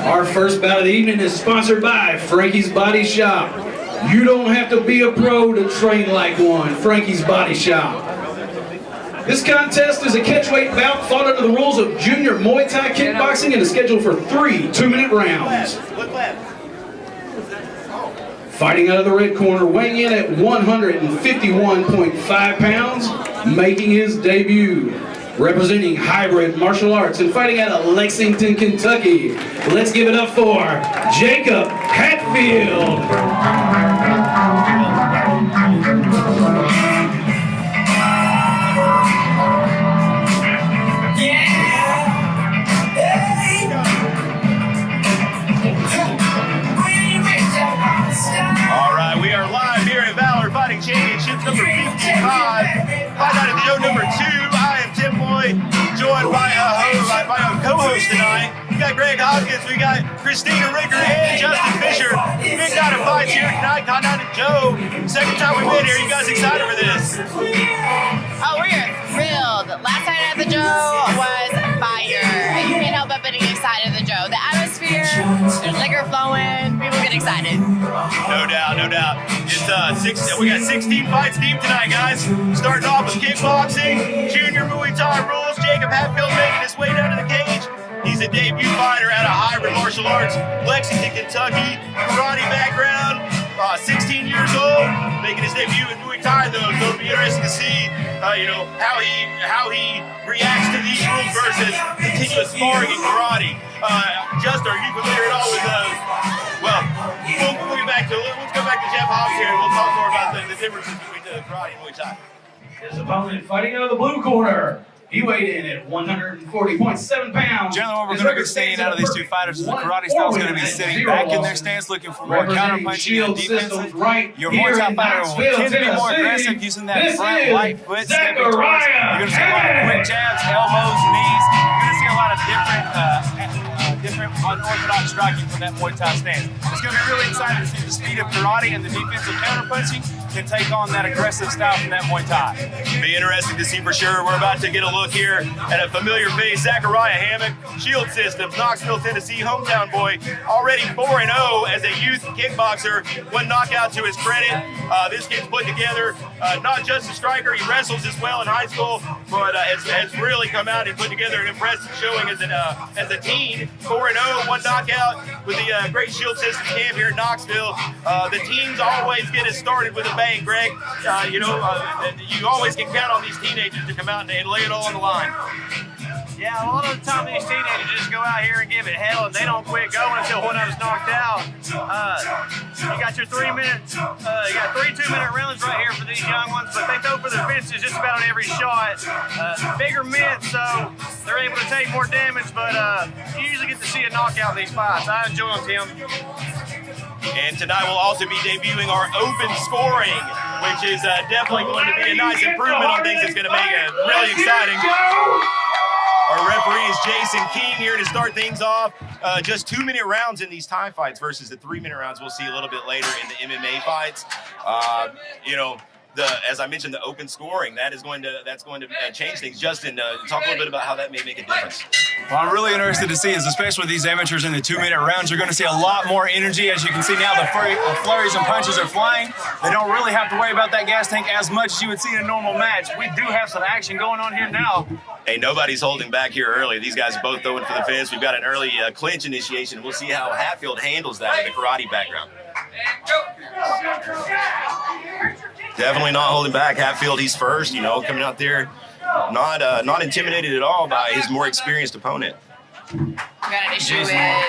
Our first bout of the evening is sponsored by Frankie's Body Shop. You don't have to be a pro to train like one. Frankie's Body Shop. This contest is a catchweight bout fought under the rules of junior Muay Thai kickboxing and is scheduled for 3 2-minute rounds. Fighting out of the red corner, weighing in at 151.5 pounds, making his debut. Representing hybrid martial arts and fighting out of Lexington, Kentucky. Let's give it up for Jacob Hatfield. All right, we are live here at Valor Fighting Championships number 55. Fight out of the number 2. Joined by a co-host tonight. We got Greg Hopkins, we got Christina Ricker, and Justin Fisher. Big night of fights here tonight. Cotton and Joe. Second time we've been here. You guys excited for this? Oh, we're thrilled. Last night at the Joe was fire. You can't help but getting excited at the Joe. The atmosphere, there's liquor flowing, people get excited. No doubt, no doubt. We got 16 fights deep tonight, guys. Starting off with kickboxing, junior Muay Thai rules. Jacob Hatfield making his way down to the cage. He's a debut fighter out of hybrid martial arts, Lexington, Kentucky. Karate background, 16 years old, making his debut in Muay Thai though. So it'll be interesting to see, how he reacts to these rules versus continuous sparring in karate. Justin, are you familiar at all with those? Well, let's go back to Jeff Hobbs here and we'll talk more about the differences between karate and Muay Thai. His opponent fighting out of the blue corner. He weighed in at 140.7 pounds. Generally, what we're going to be seeing out of these two fighters is the karate style is going to be sitting back in their stance, looking for more counter-punching and defensive. Your Muay Thai fighter will tend to be more aggressive, using that front light foot. You're going to see a lot of quick jabs, elbows, knees. You're going to see a lot of different unorthodox striking from that Muay Thai stance. It's going to be really exciting to see the speed of karate and the defensive counter-punching can take on that aggressive style from that Muay Thai. Be interesting to see for sure. We're about to get a look here at a familiar face, Zachariah Hammock, Shield Systems, Knoxville, Tennessee, hometown boy, already 4-0 as a youth kickboxer. One knockout to his credit. This kid's put together not just a striker, he wrestles as well in high school, but has really come out and put together an impressive showing as a teen. 4-0, one knockout with the Great Shield Systems camp here in Knoxville. The teens always get us started with a bang, Greg. You always can count on these teenagers to come out and lay it all on the line. Yeah, a lot of the time these teenagers just go out here and give it hell and they don't quit going until one of them's knocked out. You got your 3 minutes, you got 3 2-minute rounds right here for these young ones, but they throw for the fences just about on every shot. Bigger mitts, so they're able to take more damage, but you usually get to see a knockout in these fights. I enjoy them, Tim. And tonight we'll also be debuting our open scoring, which is definitely going to be a nice improvement on things. It's going to make it really exciting. Our referee is Jason King here to start things off. Just 2-minute rounds in these time fights versus the 3-minute rounds we'll see a little bit later in the MMA fights. As I mentioned, the open scoring, that's going to change things. Justin, talk a little bit about how that may make a difference. Well, I'm really interested to see is, especially with these amateurs in the 2-minute rounds, you're going to see a lot more energy. As you can see now, the flurries and punches are flying. They don't really have to worry about that gas tank as much as you would see in a normal match. We do have some action going on here now. Hey, nobody's holding back here early. These guys are both throwing for the fence. We've got an early clinch initiation. We'll see how Hatfield handles that with the karate background. Definitely not holding back. Hatfield, he's first, coming out there, not intimidated at all by his more experienced opponent. We got an issue with a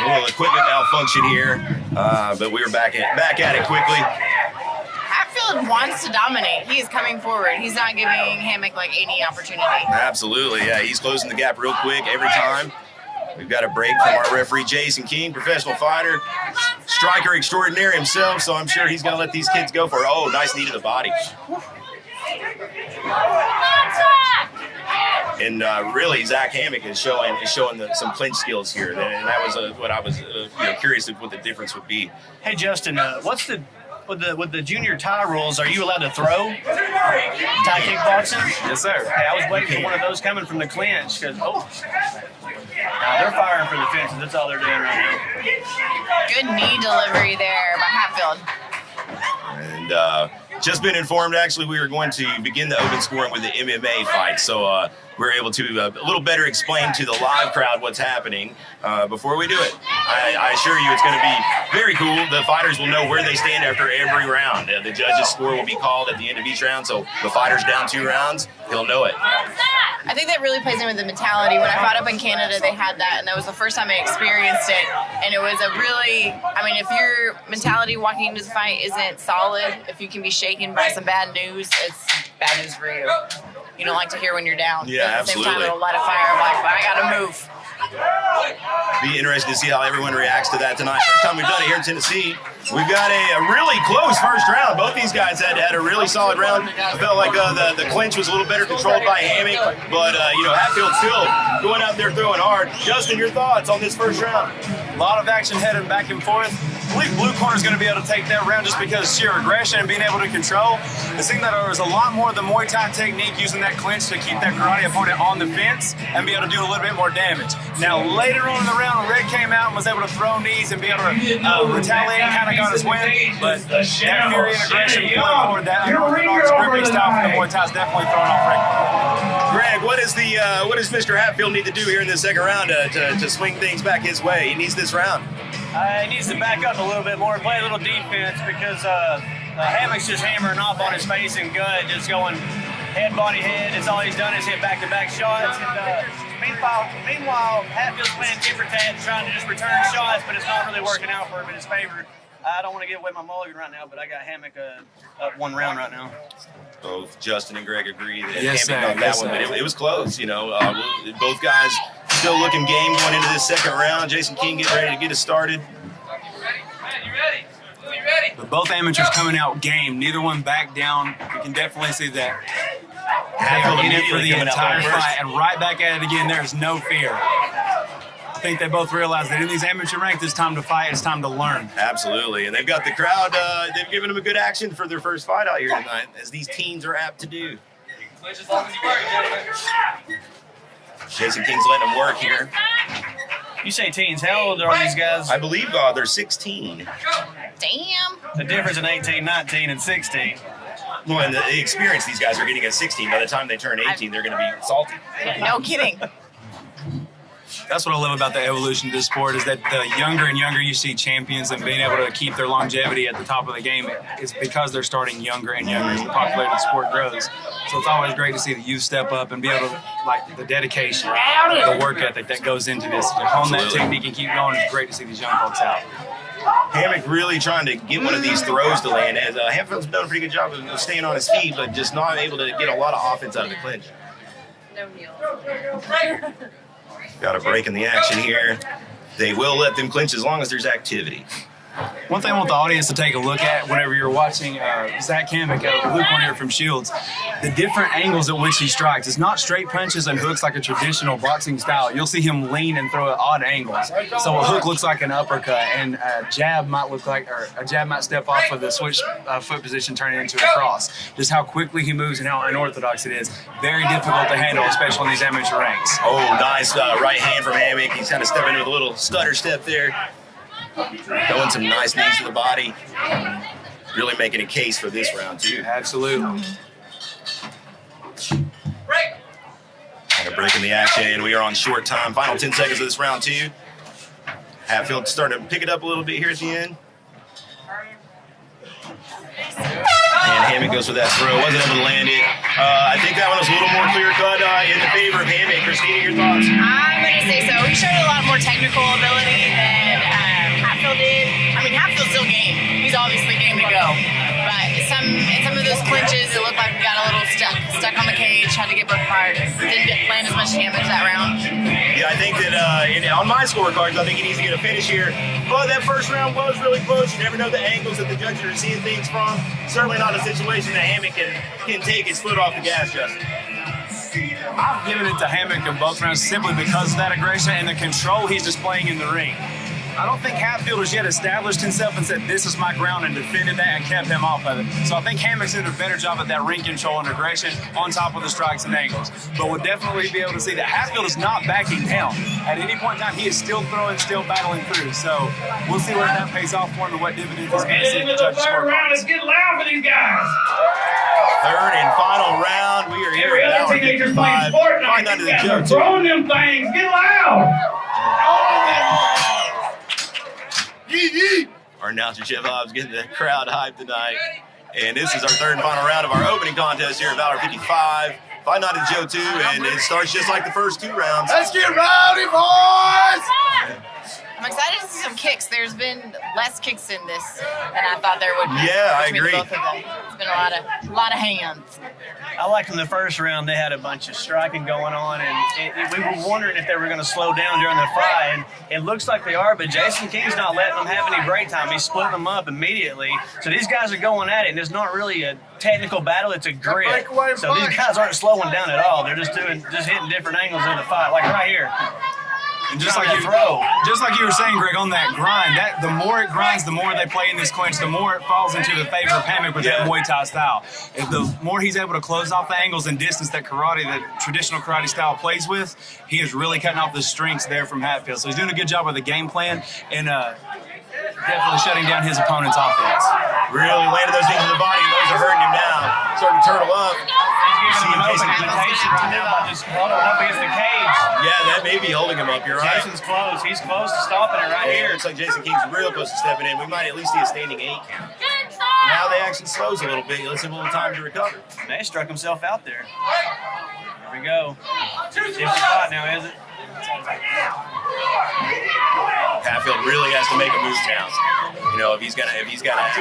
little equipment malfunction here, but we were back at it quickly. Hatfield wants to dominate. He is coming forward. He's not giving Hammock any opportunity. Absolutely, yeah. He's closing the gap real quick every time. We've got a break from our referee, Jason King, professional fighter, striker extraordinaire himself, so I'm sure he's going to let these kids go for it. Oh, nice knee to the body. And really, Zach Hammock is showing some clinch skills here, and that was what I was curious of what the difference would be. Hey, Justin, what's the with the junior tie rules, are you allowed to throw tie kickboxing? Yes, sir. Hey, I was waiting for one of those coming from the clinch because they're firing for the fences. That's all they're doing right now. Good knee delivery there by Hatfield. And just been informed, actually, we are going to begin the open scoring with the MMA fight. So we're able to a little better explain to the live crowd what's happening before we do it. I assure you it's going to be very cool. The fighters will know where they stand after every round. The judges' score will be called at the end of each round. So the fighter's down 2 rounds, he'll know it. I think that really plays in with the mentality. When I fought up in Canada, they had that, and that was the first time I experienced it. And it was a really, I mean, if your mentality walking into the fight isn't solid, if you can be shaken by some bad news, it's bad news for you. You don't like to hear when you're down. Yeah, at the same absolutely. time, it'll light a fire of like, I gotta move. Be interested to see how everyone reacts to that tonight. First time we've done it here in Tennessee. We've got a really close first round. Both these guys had a really solid round. I felt like the clinch was a little better controlled by Hammock, but Hatfield still going out there throwing hard. Justin, your thoughts on this first round? A lot of action headed back and forth. I believe blue corner is going to be able to take that round just because sheer aggression and being able to control. It seemed that there was a lot more of the Muay Thai technique using that clinch to keep that karate opponent on the fence and be able to do a little bit more damage. Now, later on in the round, Red came out and was able to throw knees and be able to retaliate and kind of got his win. But that fury and aggression going forward, that unorthodox gripping style from the Muay Thai is definitely throwing off Red. Greg, what does Mr. Hatfield need to do here in the second round to swing things back his way? He needs this round. He needs to back up a little bit more, play a little defense because Hammock's just hammering off on his face and gut, just going head, body, head. It's all he's done is hit back-to-back shots. And, meanwhile, Hatfield's playing tit for tat, trying to just return shots, but it's not really working out for him in his favor. I don't want to give away my mulligan right now, but I got Hammock up 1 round right now. Both Justin and Greg agree that Yes, Hammock got that one, but it was close. Both guys still looking game going into this second round. Jason King getting ready to get us started. But both amateurs coming out game. Neither one back down. You can definitely see that. They are in it for the entire fight and right back at it again. There's no fear. I think they both realize that in these amateur ranks, it's time to fight, it's time to learn. Absolutely, and they've got the crowd, they've given them a good action for their first fight out here tonight, as these teens are apt to do. Jason King's letting them work here. You say teens, how old are these guys? I believe they're 16. Damn. The difference in 18, 19, and 16. Well, and the experience these guys are getting at 16, by the time they turn 18, they're going to be salty. No kidding. That's what I love about the evolution of this sport is that the younger and younger you see champions and being able to keep their longevity at the top of the game is because they're starting younger and younger as the popularity of the sport grows. So it's always great to see the youth step up and be able to, like, the dedication, the work ethic that goes into this. To hone that technique and keep going, it's great to see these young folks out. Hammock really trying to get one of these throws to land, as Hatfield's done a pretty good job of staying on his feet, but just not able to get a lot of offense out of the clinch. No heel. Got a break in the action here. They will let them clinch as long as there's activity. One thing I want the audience to take a look at whenever you're watching Zach Hammock, Luke one here from Shields, the different angles at which he strikes. It's not straight punches and hooks like a traditional boxing style. You'll see him lean and throw at odd angles. So a hook looks like an uppercut, and a jab might look like, or a jab might step off of the switch foot position, turning into a cross. Just how quickly he moves and how unorthodox it is. Very difficult to handle, especially in these amateur ranks. Oh, nice right hand from Hammock. He's kind of stepping in with a little stutter step there. Throwing some nice knees to the body. Really making a case for this round, too. Absolutely. Kind of breaking the action. We are on short time. Final 10 seconds of this round, 2. Hatfield starting to pick it up a little bit here at the end. And Hammock goes for that throw. Wasn't able to land it. I think that one was a little more clear-cut in the favor of Hammock. Christina, your thoughts? I'm going to say so. He showed a lot more technical ability than Hatfield did. I mean, Hatfield's still game. He's obviously game to go. But in some of those clinches, it looked like we got a little stuck on the cage, had to get both apart. Didn't land as much damage that round. Yeah, I think that on my scorecards, I think he needs to get a finish here. But that first round was really close. You never know the angles that the judges are seeing things from. Certainly not a situation that Hammock can take his foot off the gas, Justin. I've given it to Hammock in both rounds simply because of that aggression and the control he's displaying in the ring. I don't think Hatfield has yet established himself and said, this is my ground, and defended that and kept him off of it. So I think Hammock's did a better job at that ring control and aggression on top of the strikes and angles. But we'll definitely be able to see that Hatfield is not backing down. At any point in time, he is still throwing, still battling through. So we'll see where that pays off for him and what dividends he's going to see. Into the third round, it's getting loud for these guys. Third and final round. We are here at Valor 55. Find out to the joke, too. Throwing them things. Get loud. Our announcer, Jeff Hobbs, getting the crowd hyped tonight. And this is our third and final round of our opening contest here at Valor 55. Find out to Joe, too, and it starts just like the first 2 rounds. Let's get rowdy, boys! I'm excited to see some kicks. There's been less kicks in this than I thought there would be. Yeah, I between agree. Both of them. It's been a lot of hands. I liked in the first round they had a bunch of striking going on, and we were wondering if they were going to slow down during the fight, and it looks like they are, but Jason King's not letting them have any break time. He's splitting them up immediately. So these guys are going at it, and it's not really a technical battle, it's a grit. So these guys aren't slowing down at all. They're just hitting different angles of the fight, like right here. And just like you were saying, Greg, on that grind, the more it grinds, the more they play in this clinch, the more it falls into the favor of Hammock with that Muay Thai style. The more he's able to close off the angles and distance that traditional karate style plays with, he is really cutting off the strengths there from Hatfield. So he's doing a good job with the game plan and definitely shutting down his opponent's offense. Really landed those things in the body, and those are hurting him now. Starting to turtle up. He's giving him open invitation right now by just holding up against the cage. Yeah, that may be holding him up. You're right. Jason's close. He's close to stopping it right here. Looks like Jason King's real close to stepping in. We might at least see a standing 8 count. Now the action slows a little bit. Let's have a little time to recover. May struck himself out there. Here we go. Different spot now, is it? Hatfield really has to make a move now. You know, if he's got a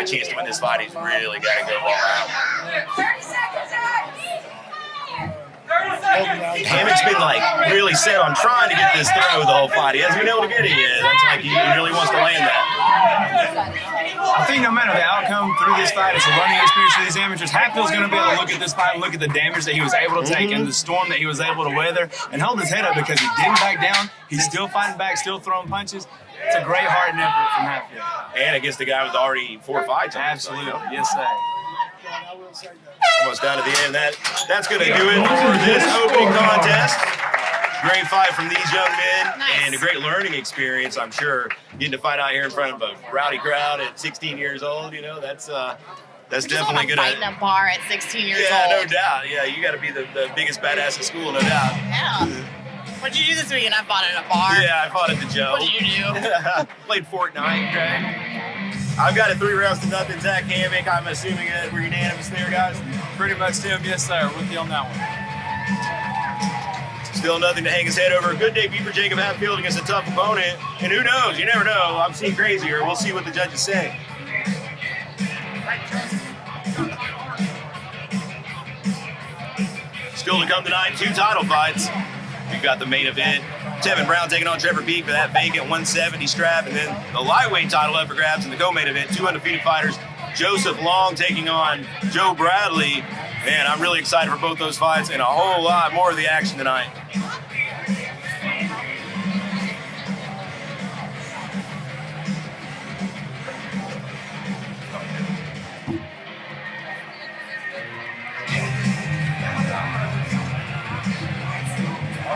chance to win this fight, he's really got to go all out. Hammock's been really set on trying to get this throw the whole fight. He hasn't been able to get it yet. That's like he really wants to land that. I think no matter the outcome through this fight, it's a learning experience for these amateurs. Hatfield's going to be able to look at this fight and look at the damage that he was able to take and the storm that he was able to weather and hold his head up because he didn't back down. He's still fighting back, still throwing punches. It's a great heart and effort from Hatfield. And against the guy with already 4 fights. Absolutely. Yes, sir. Almost down to the end. That's going to do it for this opening contest. Great fight from these young men, and a great learning experience, I'm sure. Getting to fight out here in front of a rowdy crowd at 16 years old, you know, that's definitely going to fight in a bar at 16 years old. Yeah, no doubt. Yeah, you got to be the biggest badass in school, no doubt. Yeah. What'd you do this weekend? I fought at a bar. Yeah, I fought at the Joe. What did you do? Played Fortnite, okay. I've got it 3 rounds to nothing. Zach Hammock, I'm assuming that we're unanimous there, guys. Pretty much, Tim. Yes, sir. With you on that one. Still nothing to hang his head over. A good debut for Jacob Hatfield against a tough opponent. And who knows? You never know. I've seen crazier. We'll see what the judges say. Still to come tonight, 2 title fights. We've got the main event. Tevin Brown taking on Trevor Peak for that vacant 170 strap. And then the lightweight title up for grabs in the co-main event. 2 undefeated fighters. Joseph Long taking on Joe Bradley. Man, I'm really excited for both those fights and a whole lot more of the action tonight.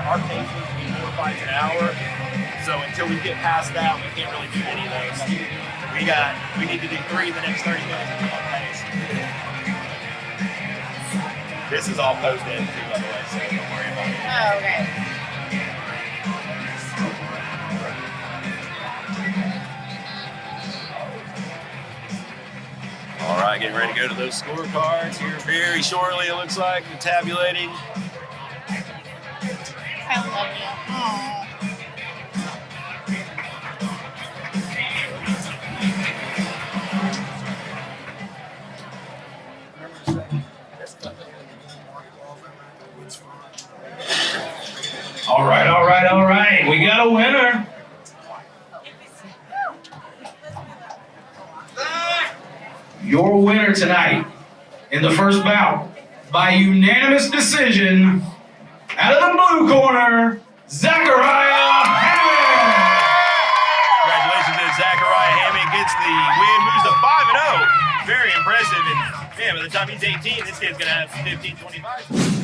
Our pace is 4 fights an hour, so until we get past that, we can't really do any of those. We need to do 3 in the next 30 minutes to keep on pace. This is all posted too, by the way, so don't worry about it. Oh, okay. All right, getting ready to go to those scorecards here very shortly, it looks like. We're tabulating. I love you. Aww. All right. We got a winner. Your winner tonight in the first bout by unanimous decision out of the blue corner, Zachariah Hammock. Congratulations, aggressive. And man, by the time he's 18, this kid's gonna have 15, 25.